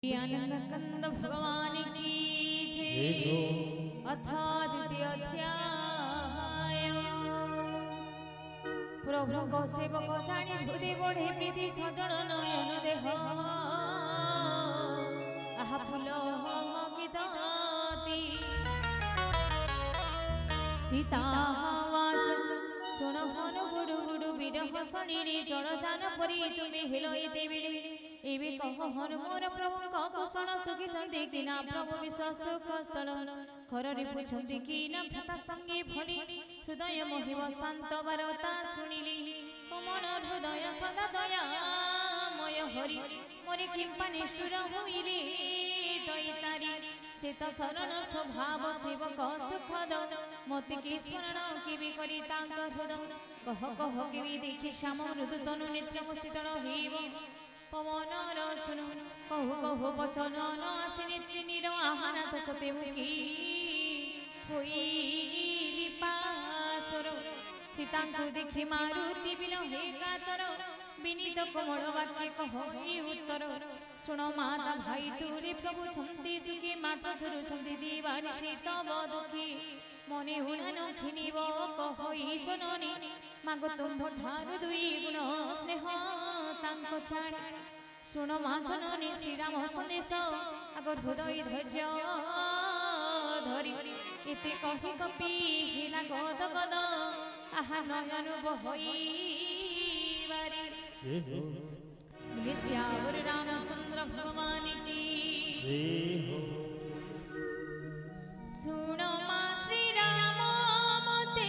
आनंद कंद भगवान की जय। अथा द्वितीय अध्याय। प्रभु को सेवक जानी हृदय बढ़े प्रीति सजन नयन देह आहा फूल गीतती सीता वाच सुन हन गुडु गुडु विरह शनि जड़ जान परी तुम्हें हिलते बिड़े एबे कह हर मोर प्रभु कुशल सुखी चंदी कि ना प्रभु विश्वास स्थल घरे पूछती कि ना भ्राता संगे भली हृदय मोहिब शांत वार्ता शुणिली मन हृदय सदा दयामय हरि मोरे किंपा निष्ठुर होइले दयितारी से तो शरण स्वभाव सेवक सुखद मति की स्मरण किबि करी तांक हृदय कह कह किबि देखि श्याम मृदु तनु नेत्र शीतल हेब पवन सुनु कहु कहु वचन न आसी नेत्री निर आहानाथ सते मुखी होइली पासर सीतांकु देखि मारुति बिलहे कातर विनीत कोमल वाक्य कहि उत्तर सुन माता भाई तुरे प्रभु छन्ति सुखी मात्र झुरु छन्ति दीवानी सीतव दुखी मने हुना नखिनिब कहि जननी मागो तुम्भ ठारु दुई गुण स्नेह तांको छाड़ी सुन मा जननी श्रीराम संदेश आगर हृदय धैर्य धरी एते कहि कपि हिला गद गद आहा नयन बहई बारी जय श्यावर रामचंद्र भगवान की जय हो। सुन मा श्री राम मते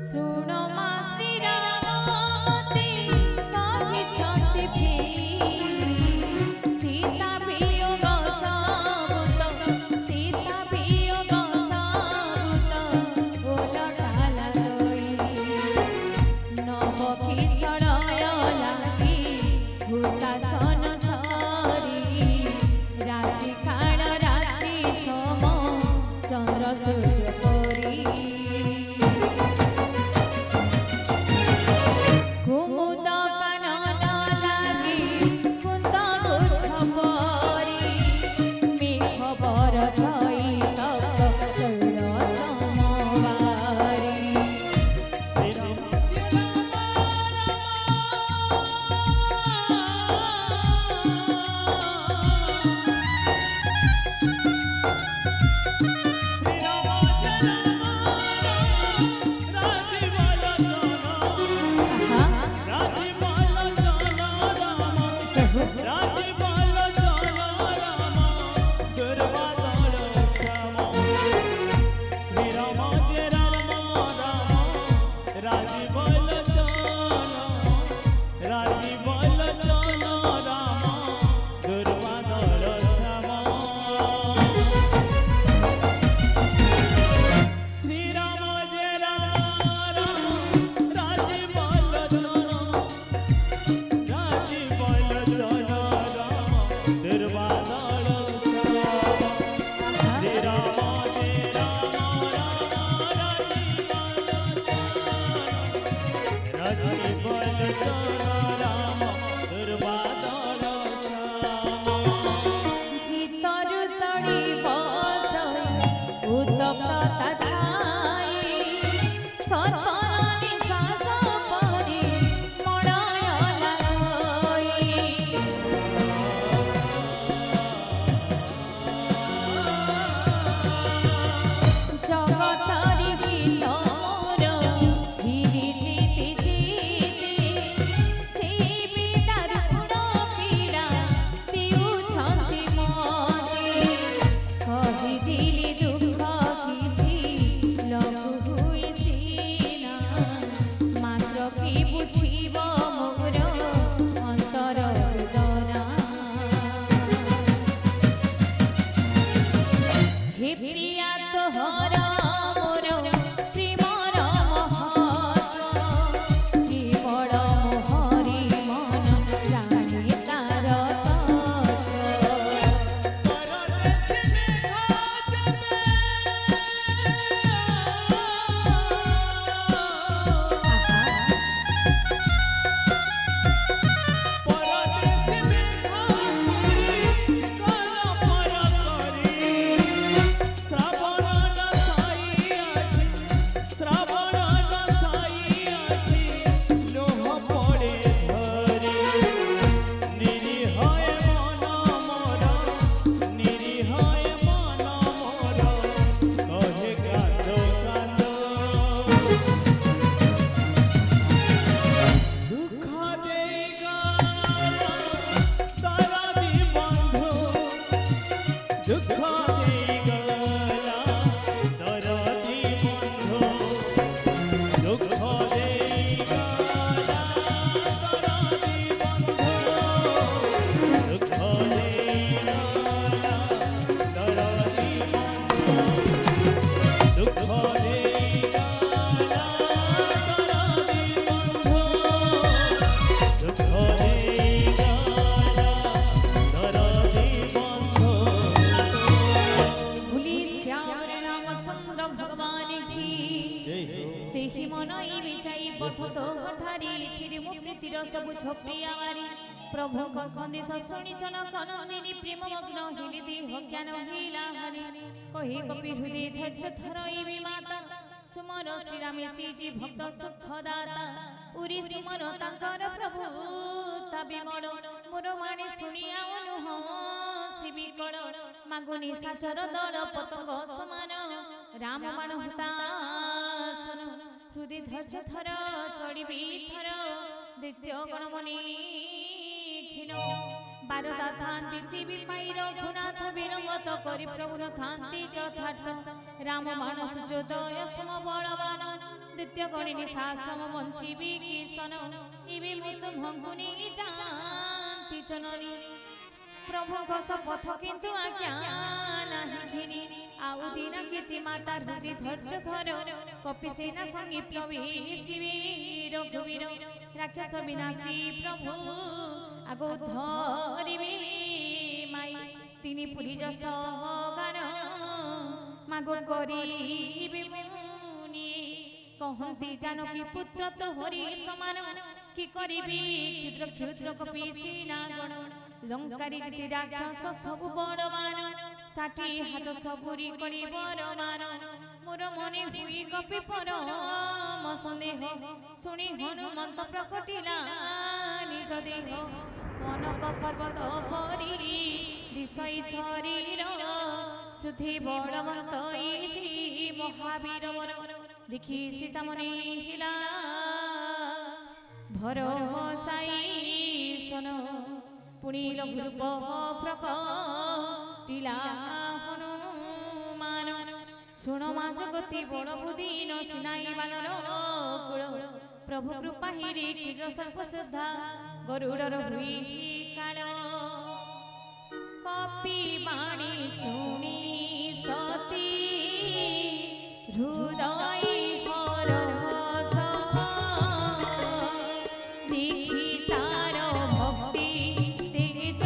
सुन मा श्री राम मते कहिछन्ति फिर सीता वियोग सबुत सीता वियोग सबुत ओलटाला लई नभ किशोरय लागि हुतासन सरी राति काल राति सम चंद्र सूर्य परी कुमुद कानन लागि कुंद गुच्छ परी मेघ बरसई तप्त समवारी दिली दुख किछि लघु हुई सीना ସେହି ମନ ଇବି ଯାଇ ପଥ ତ ହଠାରି ଥିରେ ମୋ ପ୍ରୀତିର ସବୁ ଝୋପି ଆମାରି ପ୍ରଭୁଙ୍କ ସନ୍ଦେଶ ଶୁଣିଛନ କନନ୍ଦିନୀ ପ୍ରେମ ମଗ୍ନ ହେଲି ଦେହ ଜ୍ଞାନ ହିଲା ହରି କହି କପି ହୃଦୟ ଧୈର୍ଯ୍ୟ ଧରଇବି ମାତା ସୁମର ଶ୍ରୀରାମେ ଶ୍ରୀଜୀ ଭକ୍ତ ସୁଖଦାତା ଉରି ସୁମର ତାଙ୍କର ପ୍ରଭୁ ତା ବିମଳ ମୋର ମାଣି ଶୁଣିଆ ଅନୁହ ଶିବି କଳ ମାଗୁନି ସାଚର ଦଳ ପତଙ୍ଗ ସମାନ ରାମ ବାଣ ହୁତାସନ ହୃଦୟ ଧୈର୍ଯ୍ୟ ଧର ଚଢ଼ିବି ଥର ଦ୍ୱିତୀୟ ଗଣମଣି କ୍ଷୀଣ ବାରଦା ଥାନ୍ତି ଯିବି ପାଇ ରଘୁନାଥ ବିଳମ୍ବତ କରି ପ୍ରଭୁ ଥାନ୍ତି ଯଥାର୍ଥ ରାମ ବାଣ ସୂର୍ଯ୍ୟୋଦୟ ସମ ବଳବାନ ଦ୍ୱିତୀୟ ଗଣିନୀ ଶାସନ ବଞ୍ଚିବି କିଶନ ଇବି ମୃତ୍ୟୁ ଭଙ୍ଗୁନି ଯାଆନ୍ତି ଜନନୀ ପ୍ରଭୁଙ୍କ ଶପଥ କିନ୍ତୁ ଆଜ୍ଞା ନାହିଁ ଘିନି ଆଉ ଦିନ କୀର୍ତ୍ତି ମାତା ହୃଦୟ ଧୈର୍ଯ୍ୟ ଧର କପି ସେନା ସଙ୍ଗୀ ପ୍ରବେଶିବେ ରଘୁବୀର ରାକ୍ଷସ ବିନାଶୀ ପ୍ରଭୁ ଆଗ ଧରିବେ ମାଇ তিনি পুরি যশ গান মাগ করিবে মুনি কহন্তি জানকী পুত্র তো হরি সমান কি করিবি ক্ষুদ্র ক্ষুদ্র কপি সিনা গণ লঙ্কারি জিতি রাক্ষস সবু বড়মান 60 হাত সবুরি করি বড়মান মোর মনে হুই কপি পরম সন্দেহ শুনি হনুমন্ত প্রকটিলা নিজ দেহ কনক পর্বত পরি দিশই শরীর যুদ্ধি বড়মন্ত ইজি মহাবীর দেখি সীতামণি হিলা ভরসাই সন পুনি লঘুরূপ প্রকটিলা হনুমান শুণ মা জগতি বড় বুদিন সিনাই বানর কুল প্রভু কৃপা হিরে ক্ষীর সর্ব শ্রদ্ধা গরুড়র হুই কাল কপি বাণী শুনি সতী হৃদয় হরস দেখি তার ভক্তি তেজ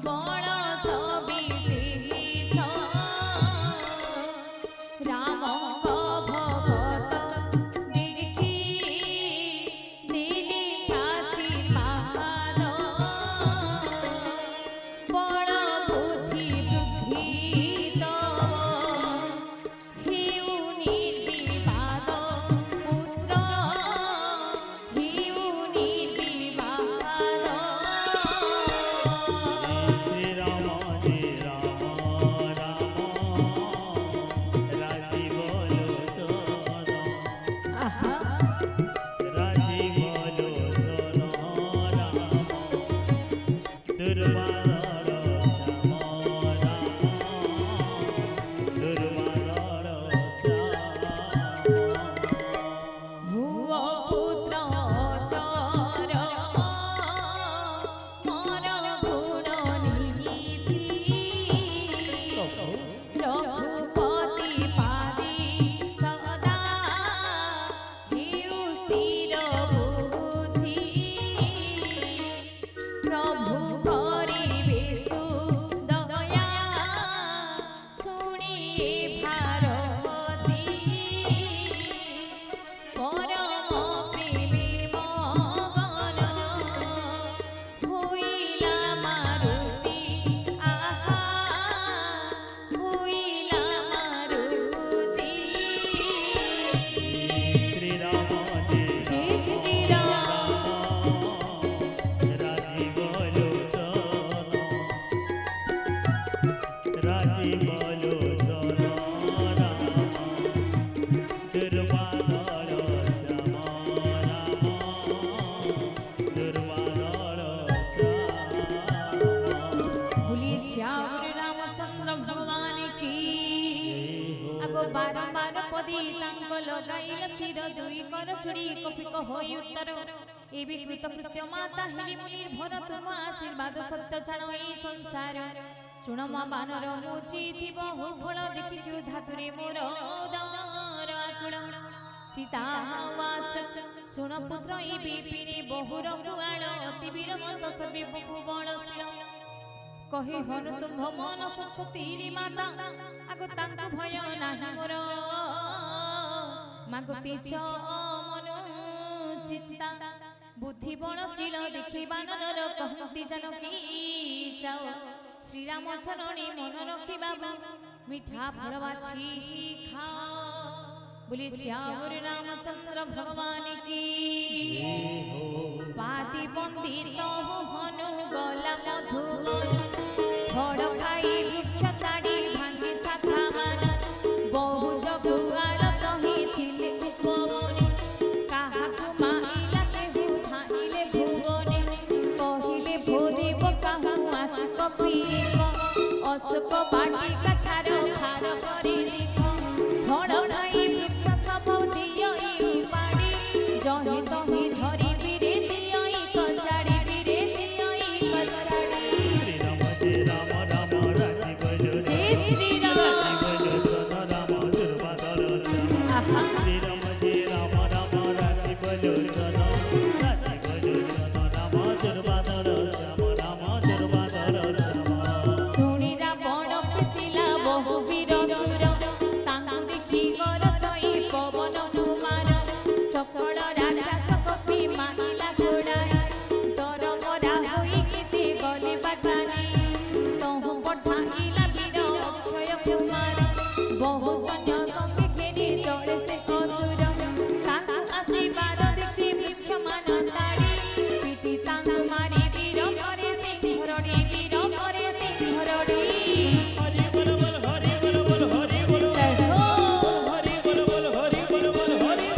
বড় সবিশেষ রাম ভগত দেখি দিলি আশীর্বাদ বড় বুদ্ধি বুদ্ধি হিউ নির্বিবাদ পুত্র হিউ নির্বিবাদ শ্রী রাম জয় রাম রাম রাজীব লোচন আহা রাজীব লোচন রাম দুর্বানর শ্যাম রাম দুর্বানর শ্যাম ভুয় পুত্র চর মর গুণ নিধি রঘুপতি পাদি সদা হিউ স্থির বুদ্ধি প্রভু করিবে সুদয়া শুনি ভারতী পরম প্রেমে মগন হইলা মারুতি আহা হইলা মারুতি শ্রী রাম জয় জয় শ্রী রাম রাজীব লোচন রাজীব লোচন রাম দুর্বানর শ্যাম রাম দুর্বানর শ্যাম बोलिए श्याम रामचंद्र भगवान की आगो बारंबार पदी तांक लगाइल सिर दुई कर चुड़ी कपिक होई उत्तर ए विकृत कृत्य माता हिली मुनिर भर तुम आशीर्वाद सत्य जानो ए संसार सुण मा बानर मुची थी बहु फल देखि क्यू धातुरे मोर उदर आकुल सीता वाच सुण पुत्र ए बिपिने बहु रघुआळ अति वीर मत सर्वे बहु बलशील कहे हनु तुम मन स्वच्छ तीरी माता आगो तांको भय नाही मोर মাগতিছ মনো চিন্তা বুদ্ধি বড়শীল দেখি বানর কহନ୍ତି জানকী যাও শ্রীরাম চরণে মন রখি বাবু মিঠা ফল বাছি খাও बोले श्यावर रामचंद्र भगवान की पाति बंदित हनु गला मधुबन फल खाई वृक्ष ताड़ी भांगी शाखा मान बहु जगुआर तही थिले उपवन काहाकु माइला केहु धाइले भुवने कहिले भोदेव काहु आसिक पीक अशोक बाटिका छार खार करे देख फल खाई सब दियो पाड़ी जहे तहे धरी बिरे दियो कचाड़ी बिरे दियो कचाड़ी श्री राम जय राम राम राजी बोलो जय श्री राम राजी बोलो राम दुर्वादर श्यामा श्री राम जय राम राम राजी बोलो राजी बोलो राम दुर्वादर श्यामा राम दुर्वादर श्यामा सुनी रावण पिछिला बहु वीर सुर तांगु देखि कर चई पवन कुमार सकल राजा सकपी माइला घोड़ाई डर मरा होई केते गले बाटानी तहु पठाइला वीर अक्षय कुमार बहु सैन्य संगे घेरी जड़े से असुर तांगु आशीर्वाद देखि वृक्ष मान ताड़ी पिटी तांगु मारी वीर करे सिंहरड़ी वीर करे सिंहरड़ी हरि बोल बोल हरि बोल बोल हरि बोल जय हो हरि बोल बोल हरि बोल बोल हरि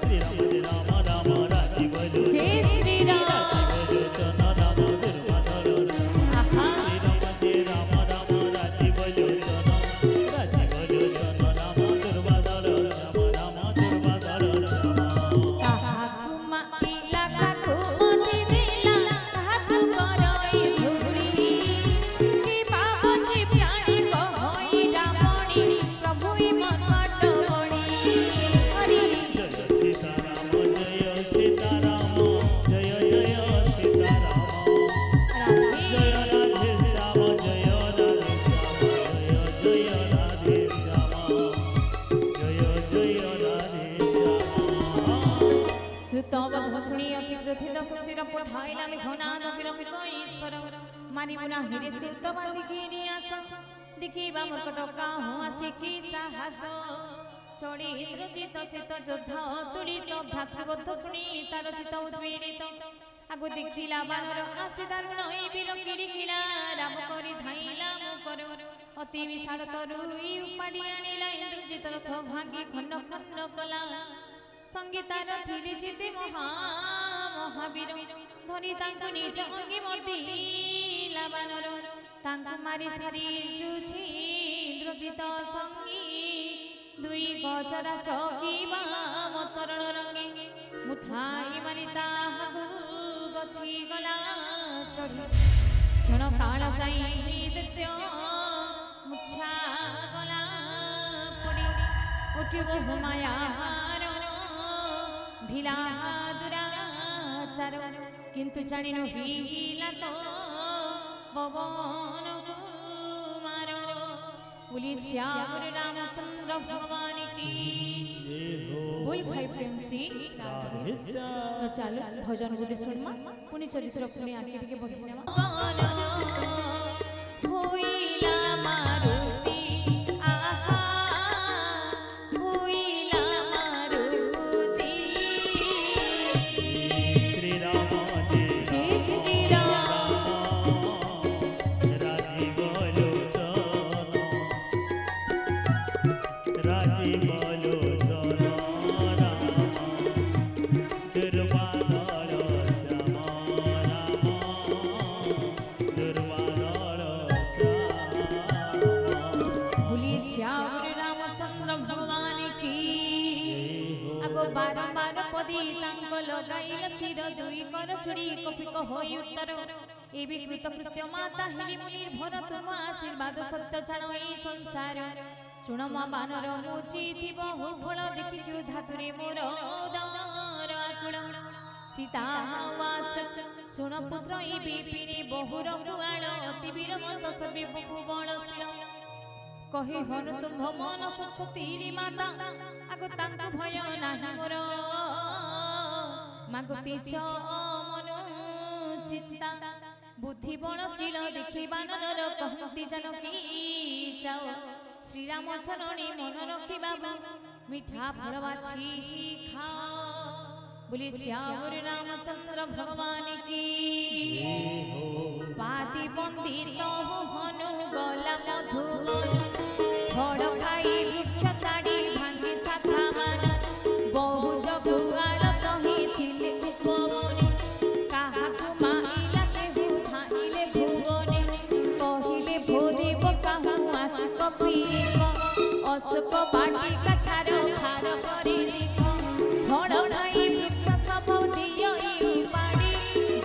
श्री राम जय राम राम राजी बोलो जय श्री राम बोलो राम दुर्वादर श्यामा आहा श्री राम जय राम राम राजी बोलो राजी बोलो राम दुर्वादर श्यामा राम दुर्वादर श्यामा काहाकु माइला काकु मोटी देला काहाकु करई धुरी की पावती प्राणी कहई रामणी प्रभु मन बड़ी हरि जय सीताराम जय सीताराम जय जय सीताराम राधे जय राधे श्याम जय राधे श्याम जय जय राधे श्याम जय जय राधे श्याम सुतवध शुणी अति क्रोधित शशिर पठाइला मेघनाद विरमिक ईश्वर मानिमुना हिरे सुत बांधिकी नियास देखिबा मर्कट काहु आसी की साहस चढ़ी इंद्रजित सित योद्धा तुड़ित भ्रातृबद्ध शुणी तार चित उद्वेलित आगु देखिला बानर आसी दारुण ए वीर किड़िकिड़ा राम करी धाइला मुकर अति विशाल तरुई उपाड़ी आनिला इंद्रजित रथ भांगी खंड खंड कला संगीतार थिले जिते महावीर धरी तांकु निज अंगी मर्दिला बानर तांकु मारी सारी जुछि इंद्रजित संगी दुई गजरा चौकीबा मतरण रंगे मुठाई मारी ताहाकु गछि गला चढ़ी क्षण काल चाहि दैत्य मूर्छा गला पड़ी उठिब माया ढिला दुराचार किंतु जानिनु हिला तो पवन कुमार बोली श्यावर रामचंद्र भगवान की बोल भाई प्रेम सिंह राधे श्याम तो चलो भजन गुडी सुनमा पुनि चरित्र पुनि आगे के बढ़िनेमा होइला मारुति आहा होइला मारुति श्री राम जय जय श्री राम राजी बोलो राजी बोलो राम दुर्वादर श्यामा राम दुर्वादर श्यामा बोली श्यावर रामचंद्र भगवान की आगो बारंबार पदी तांको लगाइल सिर दुई कर चुड़ी कपिक होई उत्तर ए विकृत कृत्य माता हिली मुनि भर तुम आशीर्वाद सत्य जानो ए संसार सुण मा बानर मुची थी बहु फल देखि क्यू धातुरे मोर उदर आकुल सीता वाच सुण पुत्र ए विपिने बहु रघुआण अति वीर मत सर्वे बहु बलशील कहे हनु तुम मन सचतीरी माता आगो तांका भय नाही मोर मागुती छ मन चिंता बुद्धि बणशील देखिबा नर कहती जानकी जाओ श्रीराम चरणी मन रखी बाबू मीठा फल बाछी खाओ बोली श्याम रामचंद्र भगवान की पाति बंदित हनु गला मधुबन फड़ खाई वृक्ष ताड़ी भांगी शाखा मान बहु जगुआर कही थिले उपवन काहाकु माइला केहु धाइले भुवन कहिले भोदेव काहु आस कपिक अशोक बाटिका छाड़ खार करी दिख फड़ खाई वृक्ष सब दियई पाड़ी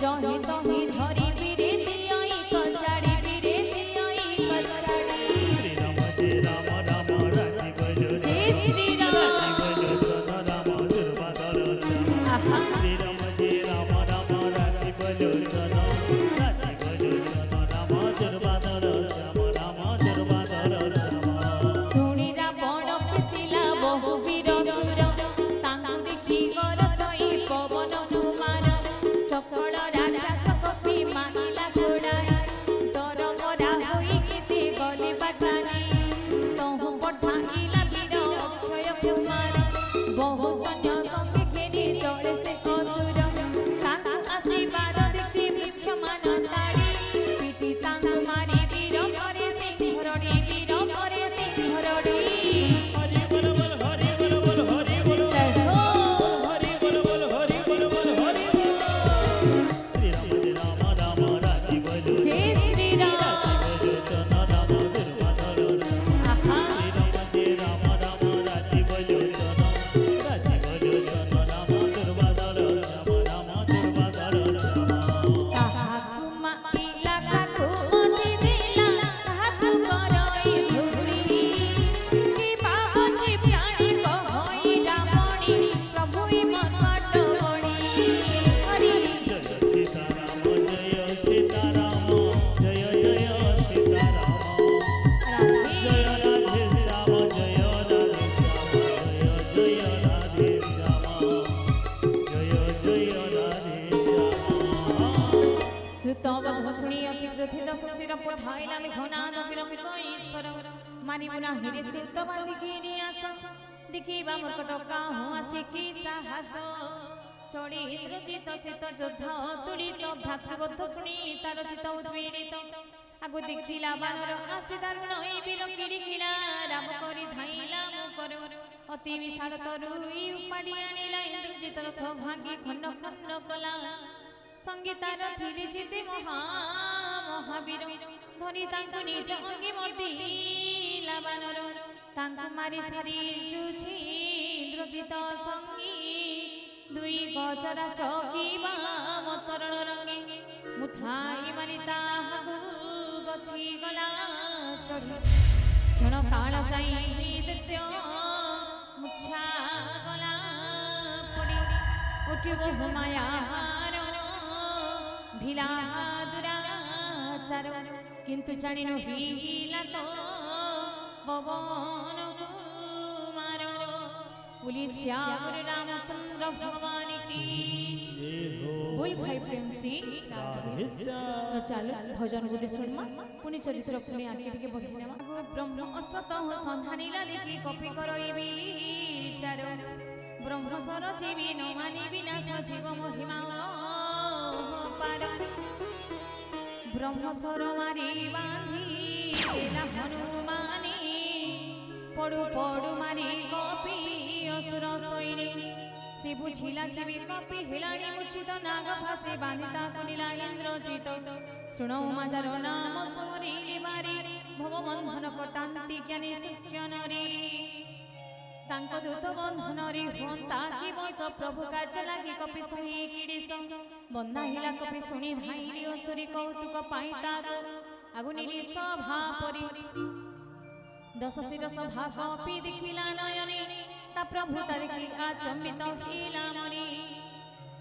जहि तहि धरि बिरे दियई कचाड़ी बिरे दियई कचाड़ी श्री राम जय राम राम राजी बोलो जय श्री राम राजी बोलो जन राम दुर्वादल श्याम श्री राम जय राम राम राजी बोलो जन राजी बोलो जन राम दुर्वादल श्याम राम दुर्वादल श्याम सुनिरा बण पिसिला बहु वीर सुर तांगु देखि गर चई पवन कुमार सकल राजा सकपि माइला घोड़ा डर मरा होई केते गले बाटानी तहु पठाइला वीर अक्षय कुमार बहु सैन्य संगे घेरी चले से असुर तांगु आशीर्वाद देखि वृक्ष मान ताड़ी पिटी तांगु मारी वीर करे सिंहरणी वीर करे सिंहरणी हरि बोल बोल हरि बोल बोल हरि बोल जय हो हरि बोल बोल हरि बोल बोल हरि बोल श्री राम जय राम राम राजी बोलो जय श्री राम बोलो जन राम दुर्वादल श्याम आहा श्री राम जय राम राम राजी बोलो जन राम दुर्वादल श्याम राम दुर्वादल श्याम काहाकु माइला काकु मति देला काहाकु करई धुरी कि पावती प्राणी कहई रामणी प्रभुई मनमट बणी हरि जय सीताराम जय सीताराम जय जय सीताराम राधे जय राधे श्याम जय राधे श्याम जय जय राधे श्याम जय जय राधे श्याम सुतवध शुणी अति क्रोधित शशिर पठाइला मेघनाद विरमिक ईश्वर मानिबुना हिरे सुत बांधिकी आस देखिबा मर्कट काहु आसे कि साहस चढ़ी इंद्रजित शीत योद्धा तुड़ित भ्रातृबद्ध शुणी तार चित उद्वेलित आगु देखिला बानर आसे दारुण ए वीर किड़िकिड़ा राम करी धाइला मुकर अति विशाल तरुई उपाड़ी आनिला इंद्रजित रथ भांगी खंड खंड कला संगीतार थिले चिते महावीर धरी तांकु निज अंगे मर्दिला बानर तांकु मारी सारी जुछि इंद्रजित संगी दुई गजरा चौकीबा मतरण रंगे मुठाई मारी ताहाकु गछि गला चढ़ी क्षण काल चाहि दैत्य मूर्छा गला पड़ी उठिबो हुमायार ढिला दुराचार किंतु जानिनु हिला तो पवन कुमार बोली श्याम रामचंद्र भगवान की बोल भाई प्रेम से राधे श्याम तो चलो भजन गुटे सुनमा पुनि चरित्र पुनि आके टिके बहिनेमा ब्रह्म अस्त्र तह संधानिला देखि कपि करइबी चार ब्रह्म सर जीवी न मानि विनाश जीव महिमा पार ब्रह्म सर मारी बांधी देला हनुमानी पड़ू पड़ू मारी कपि असुर सैनी से बुझिला जीवी कपि हिलाणी मुचित नाग फासे बांधिता कुनिला इंद्रजित सुनो माजार नाम सुमरिली बारी भव बंधन कटांती ज्ञानी शिष्य नरी तांको दूत बंधन रे होंता कि बस प्रभु कार्य लागी कपि सही किड़िस बंधा हिला कपि सुनी धाइली असुरी कौतुक पाई तागो आगुनी सभा परी दश शिर सभा कपि देखिला नयने ता प्रभुता देखि आचंबित हिला मरी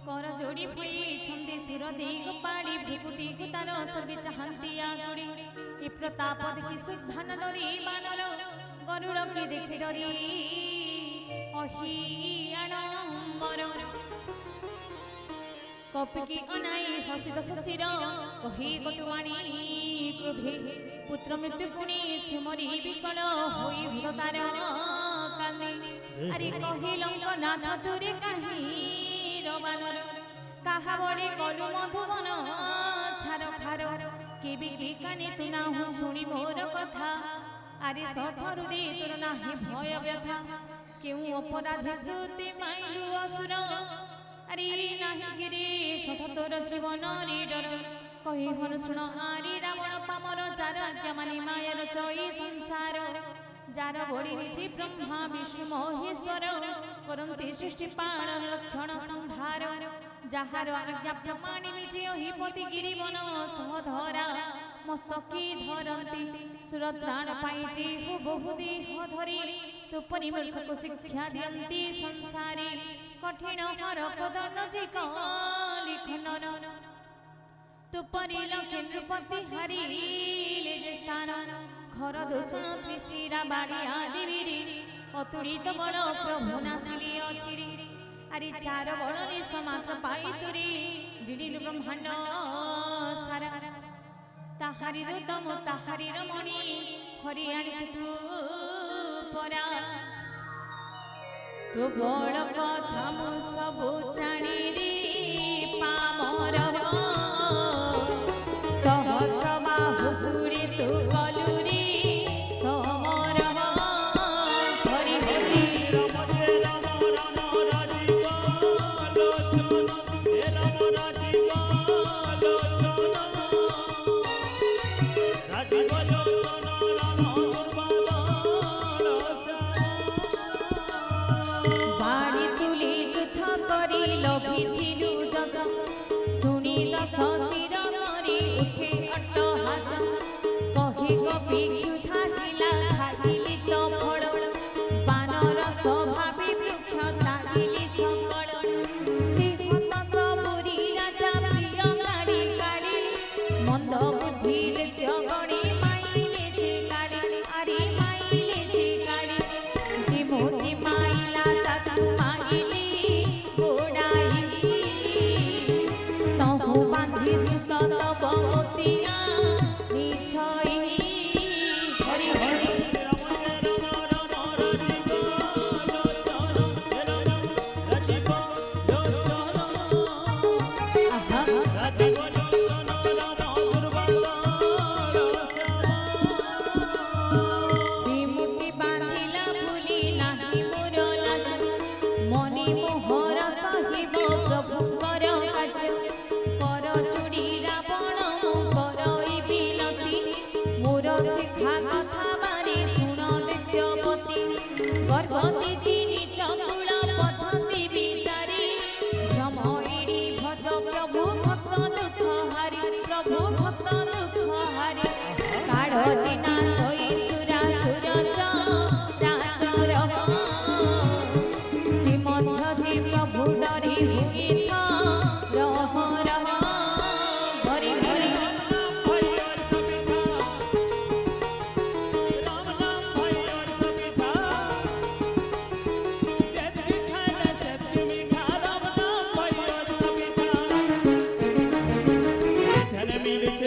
कर जोड़ी फुई छंदी सुर देग पाड़ी भ्रुकुटी कुतार सर्वे चाहंती आगुड़ी ए प्रताप देखि सुधान नरी बानर গরুড় কি দেখে ডরি অহিয়াড়ম্বর কপিকি অনাই হসিত শশির কহি কটুবাণী ক্রোধে পুত্র মৃত্যু পুনি সুমরি বিকল হই ভূত তার কান্দে আরে কহিলঙ্ক নাথ তুরে কাহি রবানর কাহা বড়ে কলু মধুবন ছার খার কেবি কি কানে তু না হু শুনি মোর কথা আরে সঠরু দে তোর নাহি ভয় ব্যথা কেউ অপরাধ ধুতে মাইলু অসুর আরে নাহি গিরে সঠ তোর জীবন রে ডর কহি হন শুণ আরে রাবণ পামর যার আজ্ঞা মানি মায়ার চই সংসার যার বড়ি নিচে ব্রহ্মা বিষ্ণু মহেশ্বর করন্তি সৃষ্টি পালন লক্ষণ সংহার যাহার আজ্ঞা প্রমাণি নিজে অহিপতি গিরিবন সহধরা মস্তকি ধরন্তি সুরত্রাণ পাইছি বহু দেহ ধরি তুপরি মূর্খକୁ শিক্ষা দিয়ন্তি সংসারে কঠিন হর কদন জিক লিখনন তুপরি লক্ষে নৃপতি হারিলে যে স্থান ঘর দূষণ ত্রিশিরা বাড়িয়া দিবিরি অতুড়িত বড় প্রভু নাসিলি অচিরি আরে চার বড়রে সমাত্র পাই তুরি জিডিল ব্রহ্মাণ্ড সারা তাহারি রতম তাহারি রমণী হরি আনিছে তু পরা তো বড় কথা মু সবু জানি রে পামর সহস্র বাহু পুরে তু গলু রে সমর হরি হরি বাড়ি তুলি চুছ করি লভিথিলু দশ শুনি দশ শির মরি উঠে অট্টহাস কহি কপি ক্ষুধা হিলা খাইলি তো ফল বানর স্বভাবে বৃক্ষ তাহিলি সকল দেহত সবুরি রাজা প্রিয় গাড়ি গাড়ি মন্দ বুদ্ধি দৈত্য গণে মাইলে যে গাড়ি আরে মাইলে যে গাড়ি যে মোটি মাইলা তাকু মাইলি গোড়াই তহু বান্ধি সুত তব মতিয়া নিছই হরি হরি শ্রীমুখী বাঁধিলা ভুলি নাহি মোর লাজ মনি মোহর সহিব প্রভুଙ୍କର কাজ কর চুরি রাবণ করই বিনতি মোর শিক্ষা কথা বারে শুণ দৈত্যপতি গর্ভবতী যিনি চকুল পথতি বিচারি ভ্রময়িনী ভজ প্রভু ভক্ত দুঃখ হারি প্রভু ভক্ত দুঃখ হারি কাঢ় জিনা সই সুরা সুরজ রাচর শ্রীমধ্য যে প্রভু ডরি হুইথ রহ রহ হরি হরি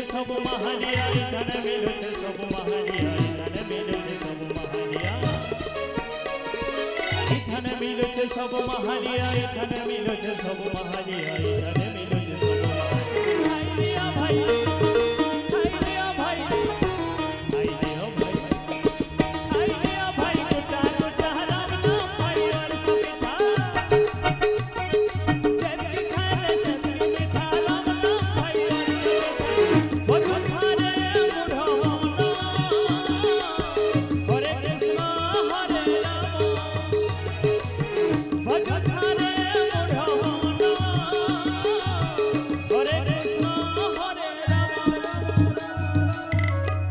सब महानिया धन मिलुछे सब महानिया धन मिलुछे सब महानिया धन मिलुछे सब महानिया धन मिलुछे सब महानिया धन मिलुछे सब महानिया भाई दिया भाई भाई दिया भाई भाई दिया भाई कुटा कुटा राम नाम भाई और सुविधा जय खाने सत्य मिठा राम नाम भाई और सुविधा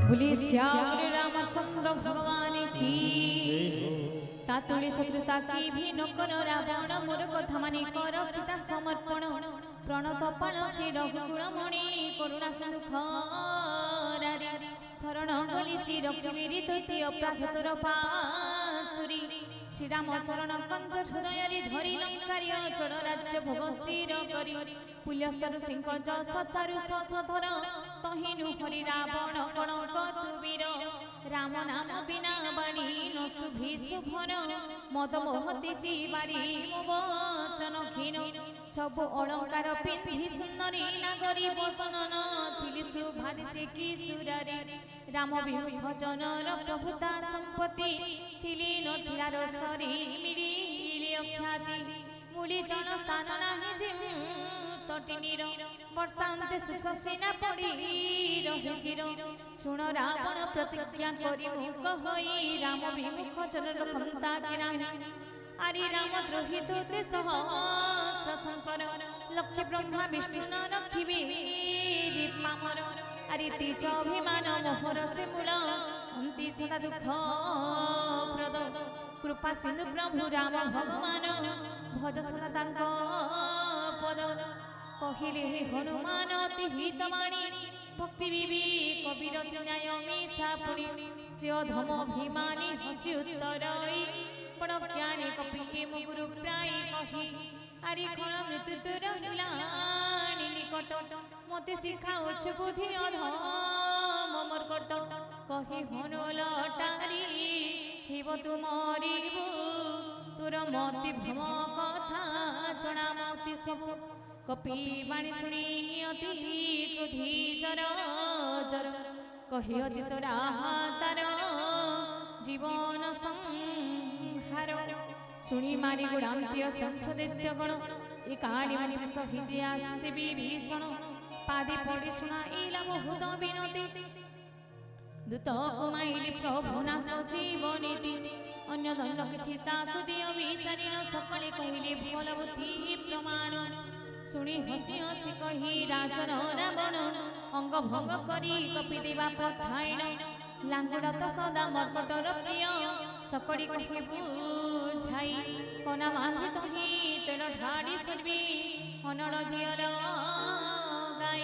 बोली श्याम रामचंद्र भगवान की तातुड़ी शत्रुता की भी नकर रावण मोर कथा मानि कर सीता समर्पण प्रणत पाण श्री रघुकुल मणि करुणा सिंधु खरारे শরণ বলি শ্রী রক্ষিবীরি তৃতীয় প্রাঘতর পাশুরি শ্রীরাম চরণ কঞ্চ হৃদয়রে ধরি লঙ্কারি অচল রাজ্য ভোগ স্থির করি পুল্যস্তরু সিংহ যশ চারু শশধর তহিনু হরি রাবণ কণক তুবীর রাম নাম বিনা বাণী ন শুভি শুভন মদ মোহতি জীবারি মো বচন ক্ষীণ সবু অলঙ্কার পিন্ধি সুন্দরী নাগরী বসনন থিলি সুভাদিসে কি সুরারে রাম বিমুখ জনর প্রভুতা সম্পত্তি থিলি নথিলার সরি মিলিলে অখ্যাতি মূলি জন স্থান নাহি যে তটিনীর বর্ষান্তে সুশীনা পড়ি রহিচির শুণ রাবণ প্রতিজ্ঞা করি মুখ হই রাম বিমুখ জনর ক্ষমতা কি নাহি আরি রাম দ্রোহিত সহস্র শঙ্কর লক্ষ্মী ব্রহ্মা বিষ্ণু ন রক্ষিবি দীপামর আরি তিজ অভিমান মোহর সে মূল অন্তি সদা দুঃখ প্রদ কৃপা সিন্ধু প্রভু রাম ভগবান ভজ সদা তাঙ্ক পদ কহিলে হে হনুমান অতি হিতবাণী ভক্তি বিবি কবির ন্যায় মিশা পুরি সে অধম অভিমানী হসি উত্তরই বড় জ্ঞানী কপি মু গুরু প্রায় কহি আরি ক্ষণ মৃত্যু তোর হিলানি নিকট মতে শিখাউছ বুদ্ধি অধম মর্কট কহি হনু লটারি হিব তুমরিবু তোর মতি ভ্রম কথা জনা মতি সবু কপি বাণী শুনি অতি ক্রোধী জর জর কহি অতি তোরা তার জীবন সংহার শুনি মারি গুড়ান্তীয় শঙ্খ দৈত্য গণ এ কালী মন্ত্রী সহিত আসে বিভীষণ পাদি পড়ি শুনাইলা বহুত বিনতি দূত কুমাইলি প্রভু নাশ জীবনীতি অন্য দণ্ড কিছু তাকু দিও বিচারিন সকলে কহিলে ফলবতী প্রমাণ শুনি হসি হসি কহি রাজন রাবণ অঙ্গ ভঙ্গ করি কপি দেবা পঠাইন লাঙ্গুড় তো সদা মর্কটর প্রিয় সকড়ি কহি বুঝাই কনা মাঝি তহি তেল ঢাড়ি সর্বি অনড় দিয়ল গাই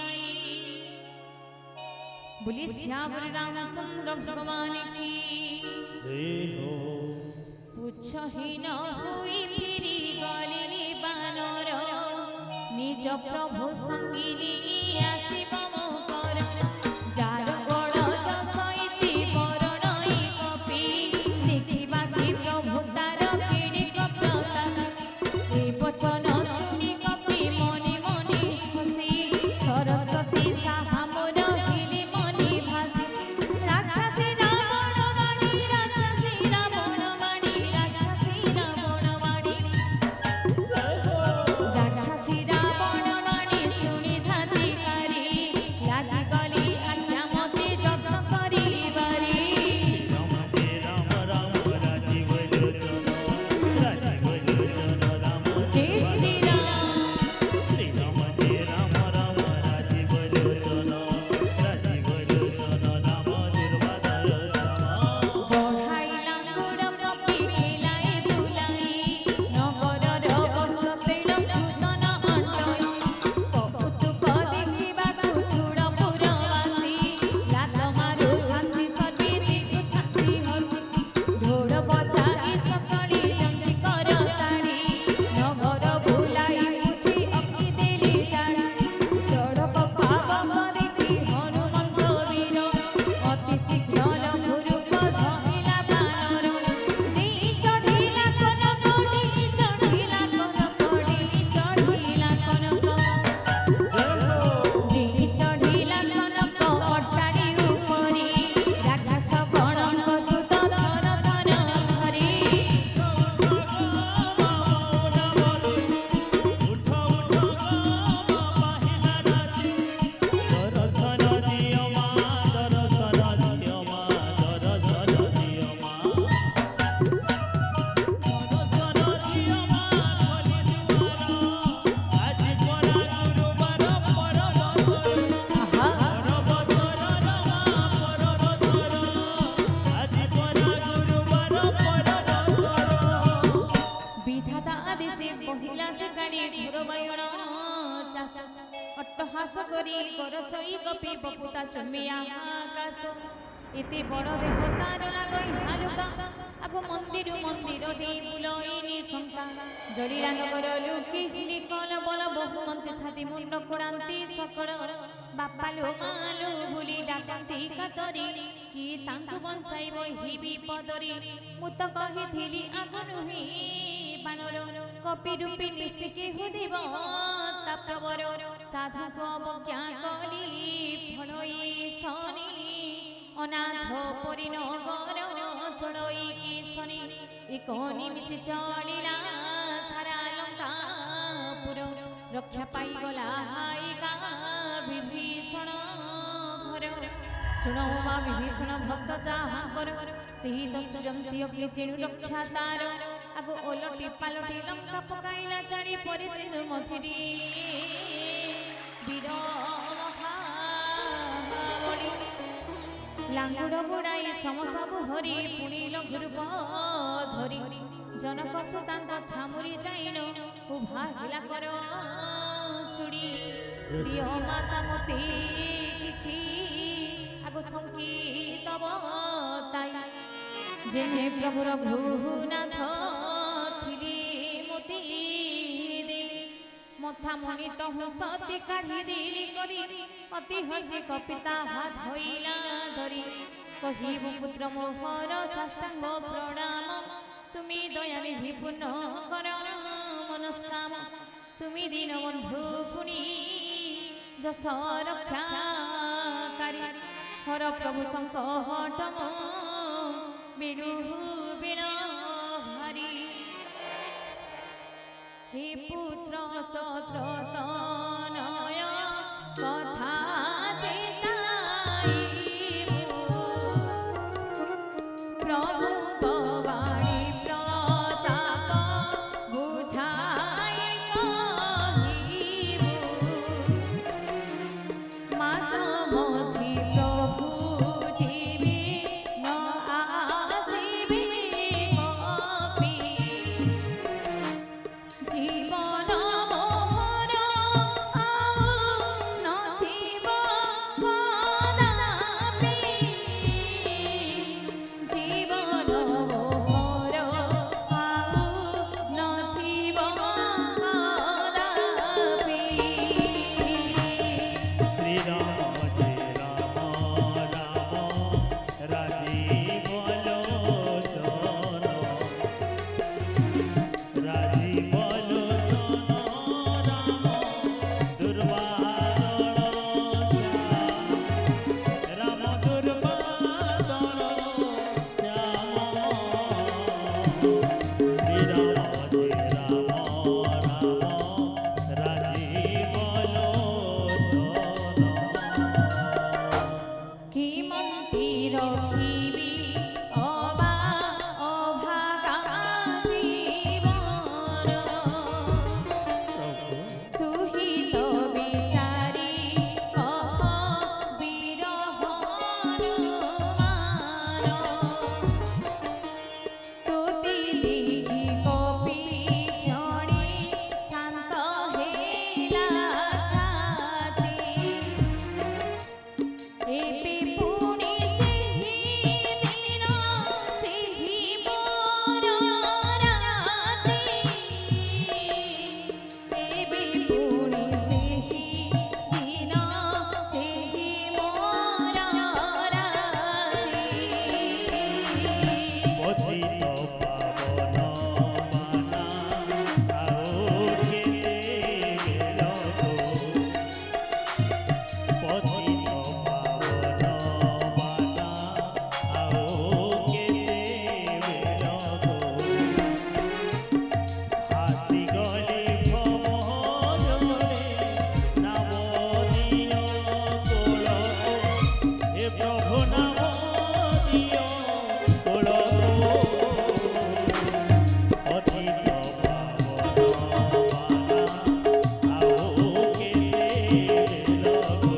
বলি শ্যামর রামচন্দ্র ভগবান কি জয় হো পুচ্ছহীন হুই ফিরি গলি বানর নিজ প্রভু সঙ্গিনী আসিব মোর যার বড় যশ ইতি বরণই কপি দেখিবা শ্রী প্রভু তার কেড়ে কপ্রতা এই বচন শুনি কপি মনে মনে হসি সরস্বতী সাহা মোর হিলি মনি ভাসি রাক্ষসী রাবণ বাণী রাক্ষসী রাবণ বাণী রাক্ষসী রাবণ বাণী রাক্ষসী রাবণ বাণী শুনি ধাতিকারি লাগি গলি আজ্ঞা মতে যত্ন করিবারি রাম রাম রাজীব লোচন রাম জয় শ্রীরাম শ্রীরাম জয় রাম রাম রাজীব লোচন রাম দুর্বাধর শ্যাম বড়াই লাঙ্গুড় কপি খেলাই বুলাই নগরর বসতে নূতন অটয় কৌতুক দেখিବାକୁ ঠুড় পুরবাসী লাত মারু থাকি সর্বি দিগু থাকি হসি ঢোল বজাই সকলি জঙ্গি কর তাড়ি নগর বুলাই বুঝি অকি দেলি জাড়ি চড়ক পাবক দেখি হনুমন্ত বীর অতি শীঘ্র লঘুরূপ ধরিলা বানর দেই চঢ়িলা কনক দেই চঢ়িলা কনক দেই চঢ়িলা কনক দেই চঢ়িলা কনক অট্টারি উপরি রাক্ষস গণଙ୍କ ଦୂତ ଧର ଧର ଧରି দর্শন দিও মা দর্শন দিও মা দর্শন দিও মা দর্শন দিও মা বলি দুয়ার আজি পরা গুরুবার পরবতর পরবতর রামা পরবতর আজি পরা গুরুবার পরবতর বিধাতা আদেশে পহিলা সে গাড়ি ঘোর বায়ুণ চাষ অট্টহাস করি করছই কপি বপুতা চন্মিয়া আকাশ এতে বড় দেহ তার লাগই হালুকা আগো মন্দির মন্দির দেই বুলইনি শঙ্কা জড়িরা নগর লুকি হিলি কল বল বহু মন্তে ছাতি মুন্ড কোড়ান্তি সকল বাপা লো মালো ভুলি ডাকান্তি কাতরি কি তাঙ্কু বঞ্চাইব হি বিপদরি মু তো কহিথিলি আগ নুহি বানর কপি রূপী নিশিকে হুদিব তা প্রবর সাধুক অবজ্ঞা কলি ফড়ই শনি অনাথ পরিণগর চড়ই কি শনি এক নিমিষে চলিলা সারা লঙ্কাপুর রক্ষা পাইগলা হাইকা বিভীষণ ঘর শুণ মা বিভীষণ ভক্ত যাহাঙ্কর ସେହି ଦଶଜନ୍ତି ଅଗ୍ନି ତେଣୁ ରକ୍ଷା ତାର ଆଗ ଓଲଟି ପାଲଟି ଲଙ୍କା ପକାଇଲା ଚାରି ପରେ ସିନ୍ଧୁ ମଥିରେ ବୀର ମହାବଳୀ ଲାଙ୍ଗୁଡ଼ ବୁଡ଼ାଇ ସମ ସବୁ ହରି ପୁଣି ଲଘୁରୂପ ଧରି ଜନକ ସୁତାଙ୍କ ଛାମୁରି ଯାଇନ ଉଭା ହେଲା କର ଚୁଡ଼ି ଦିଅ ମାତା ମତେ କିଛି ଆଗ ସଙ୍ଗୀତ ବତାଇ যেনে প্রভুর ভ্রুনাথ থিলি মতি দে মথা মণি তহু সতি কাঢ়ি দিলি করি অতি হর্ষি কপিতা হাত হইলা ধরি কহিব পুত্র মোহর সাষ্টাঙ্গ প্রণাম তুমি দয়ানিধি পূর্ণ কর মনস্কাম তুমি দীনবন্ধু পুনি যশ রক্ষাকারী হর প্রভু সংকটম বিড়ুবিড়ি হে পুত্র সত্র তনয় কথা চেতাইবু প্রভু বাণী প্রতাপ বুঝাই কহিবু মাস মধ্যে প্রভু জীবে ন আসিবে কপি জীবন মোহর আউ নথিব কদাপি জীবন মোহর আউ নথিব কদাপি শ্রীরাম জয় রাম রাম রাজীব লোচন রাজীব লোচন রাম দুর্বাদল শ্যাম রাম দুর্বাদল শ্যাম শ্রীরাম জয় রাম রাম রাজীব লোচন কি মন্দির রখিবি অবা অভাগা জীবন তুহি তো বিচারি কহ বীর হনুমান তুতি দিঘি কপি ক্ষণি শান্ত হেলা ছাতি এবে পুনি সেহি দিন সেহি মোর রাতি এবে পুনি সেহি দিন সেহি মোর রাতি পতিত পাবন মানা আও কেতে গেলগো পতিত পাবন মানা আও কেতে গেলগো হাসি গলি ভবজরে নাম দিও কোল হে প্রভু নাম দিও কোল অতীত পাবন মানা আও কেতে গেলগো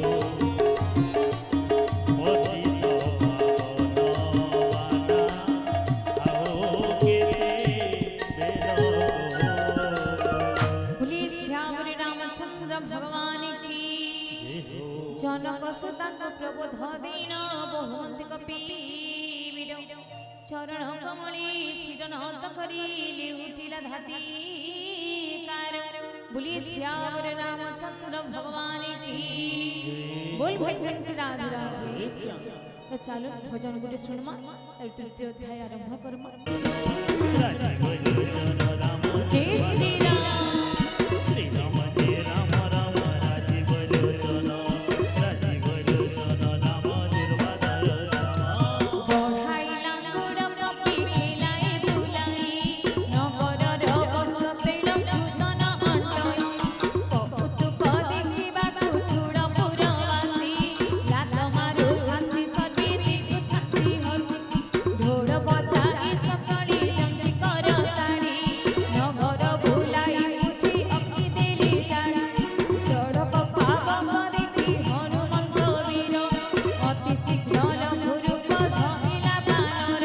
অতীত পাবন মানা আও কেতে গেলগো बोलिए श्याम रामचंद्र भगवान की जनक सुतांग प्रबोध दीन बहुमंत कपीवीर चरण कमली शिरनत करी उठिला धाती कार बोली श्यावर रामचंद्र भगवान की बोल भाई बहन से राधे राधे श्याम। तो चलो भजन गुटे सुनमा तृतीय अध्याय आरंभ करमा। जय श्री राम श्री राम जय राम राम राजी बलोचन राजी बलोचन राम दुर्वादर श्याम। बढ़ाइला गुड़ कपि खेलाई बुलाई नगरर बसते रघुतन अंटई कौतुक देखिबाकु ठुरपुरवासी लात मारु हाथी सर्वे देखु थाती हसी ढोल बजाई सकली जंगी कर ताड़ी नगर बुलाई पूछी अग्नि देली जाड़ी चढ़क पावक देखि हनुमंत वीर अति शीघ्र लघुरूप धइला बानर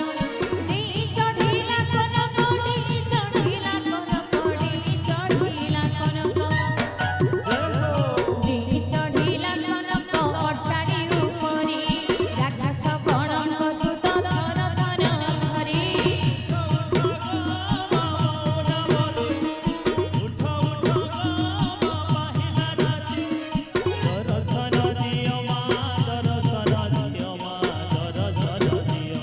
दी चढ़िला कनक दी चढ़िला कनक दी चढ़िला कनक दी चढ़िला कनक अट्टारी उपरी राक्षस गणक दूत धर धर हरि दर्शन दियो मां दर्शन दियो मां दर्शन दियो मां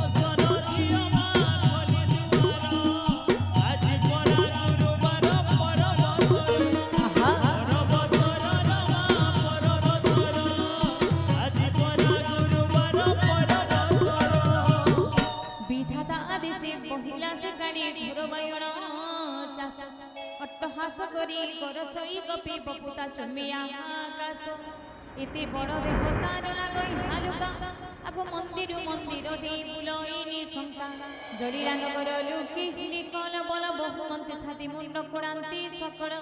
दर्शन दियो मां खोली दुआर आज परा गुरुवार विधाता आदेशे पहिला शिकारी घोरबायण चाष अट्टहास करी करछई कपि बपुता चमिया आकाश एते बड़ देह तार लागई हालुका आगो मंदिर मंदिर दे बुलईनी शंका जड़ीरा नगर लुकी हिली कल बल बहुमंती छाती मुंड कोड़ांती सकड़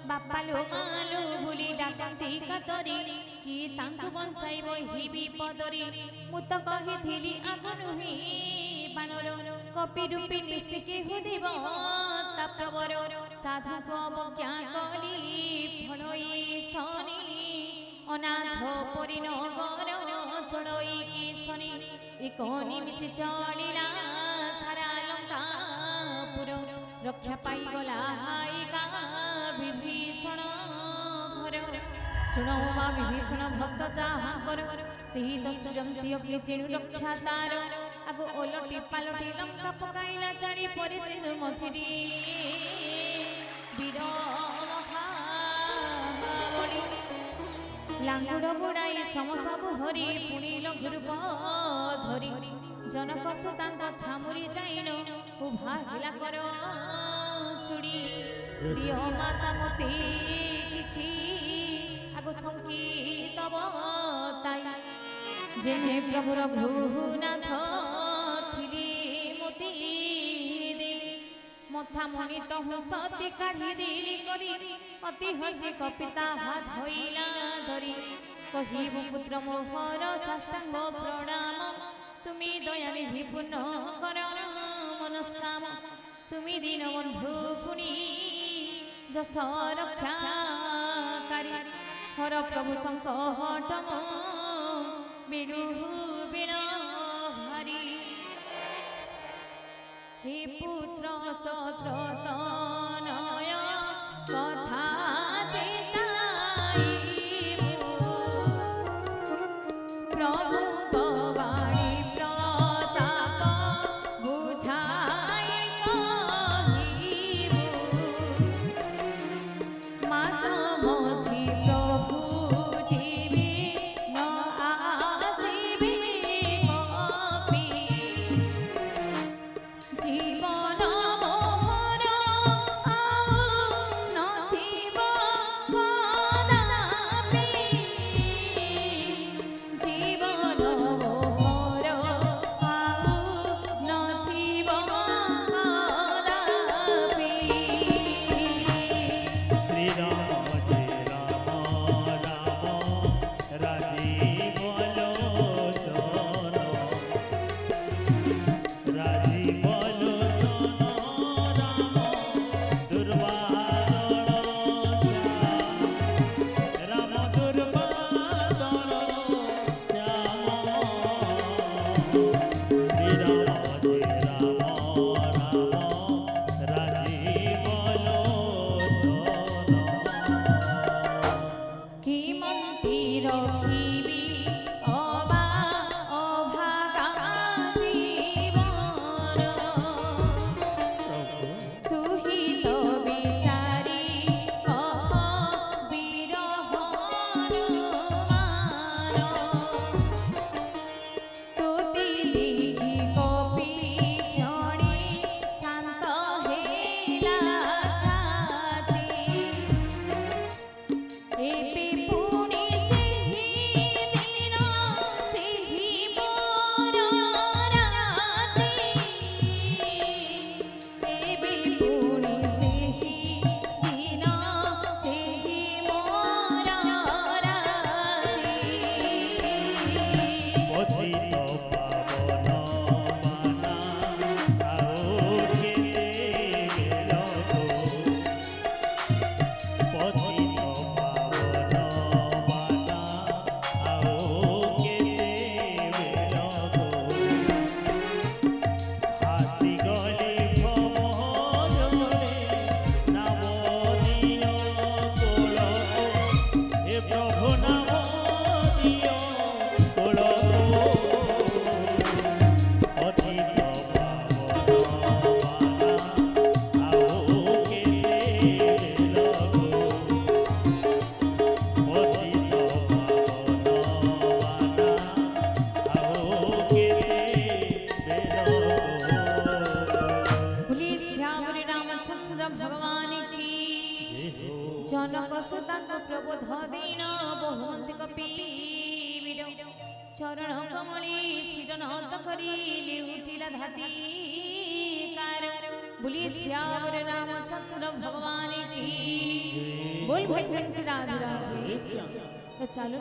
बापा लो मालो भूली डाकंती कातरी कि तांकु बंचाइब हि विपदरी मु त कहिथिली आगो नुही बानर कपि रूपी निशिके हुदिब ता प्रवर साधुक अवज्ञा कली फणई शनि अनाथ परिणगर चढ़ई की शनि एक निमिषे चलिला सारा लंकापुर रक्षा पाई गला हाइका विभीषण घर सुनो माँ विभीषण भक्त जाहा कर सही तो सुजंती अग्नि तेणु रक्षा तार आगो ओलटी पालटी लंका पकाइला चाड़ी परे सिंधु मथिरी वीर महाबली लांगुड़ बुड़ाई सम सबु हरि पुणी लघुरूप धरी जनक सुतांग छामुरी जाइन उभा हिला कर चुड़ी दियो माता मते किछि आगो संगीत बताई जेने प्रभुर भ्रूनाथ थिली मोती दे मथा मणि तहु सती काढ़ी देली करी अति हर्षि कपिता हाथ धइला धरी कहिबु पुत्र मोहर साष्टांग प्रणाम तुमी दया निधि पूर्ण कर मनस्काम तुमी दीन बंधु पुनी जस रक्षाकारी हर प्रभु संकटम बिरु बिण हरि हे पुत्र सत्र तनय कथा चेताइबु प्रभु वाणी प्रताप बुझाई कहिबु मास मथि प्रभु जीवी न आसिबे कपि जीवन मोहर आउ नथिब कदापि जीवन मोहर आउ नथिब कदापि श्री राम जय राम राम राजी बलोचन राजी बलोचन भगवान की जनक सुतांग प्रबोध दीन बहुमंत कपीर चरण कमली शिरनत करी लेउटिला धाती कार बोली श्यावर रामचंद्र भगवान की बोल भाई राधे राधे। तो चलो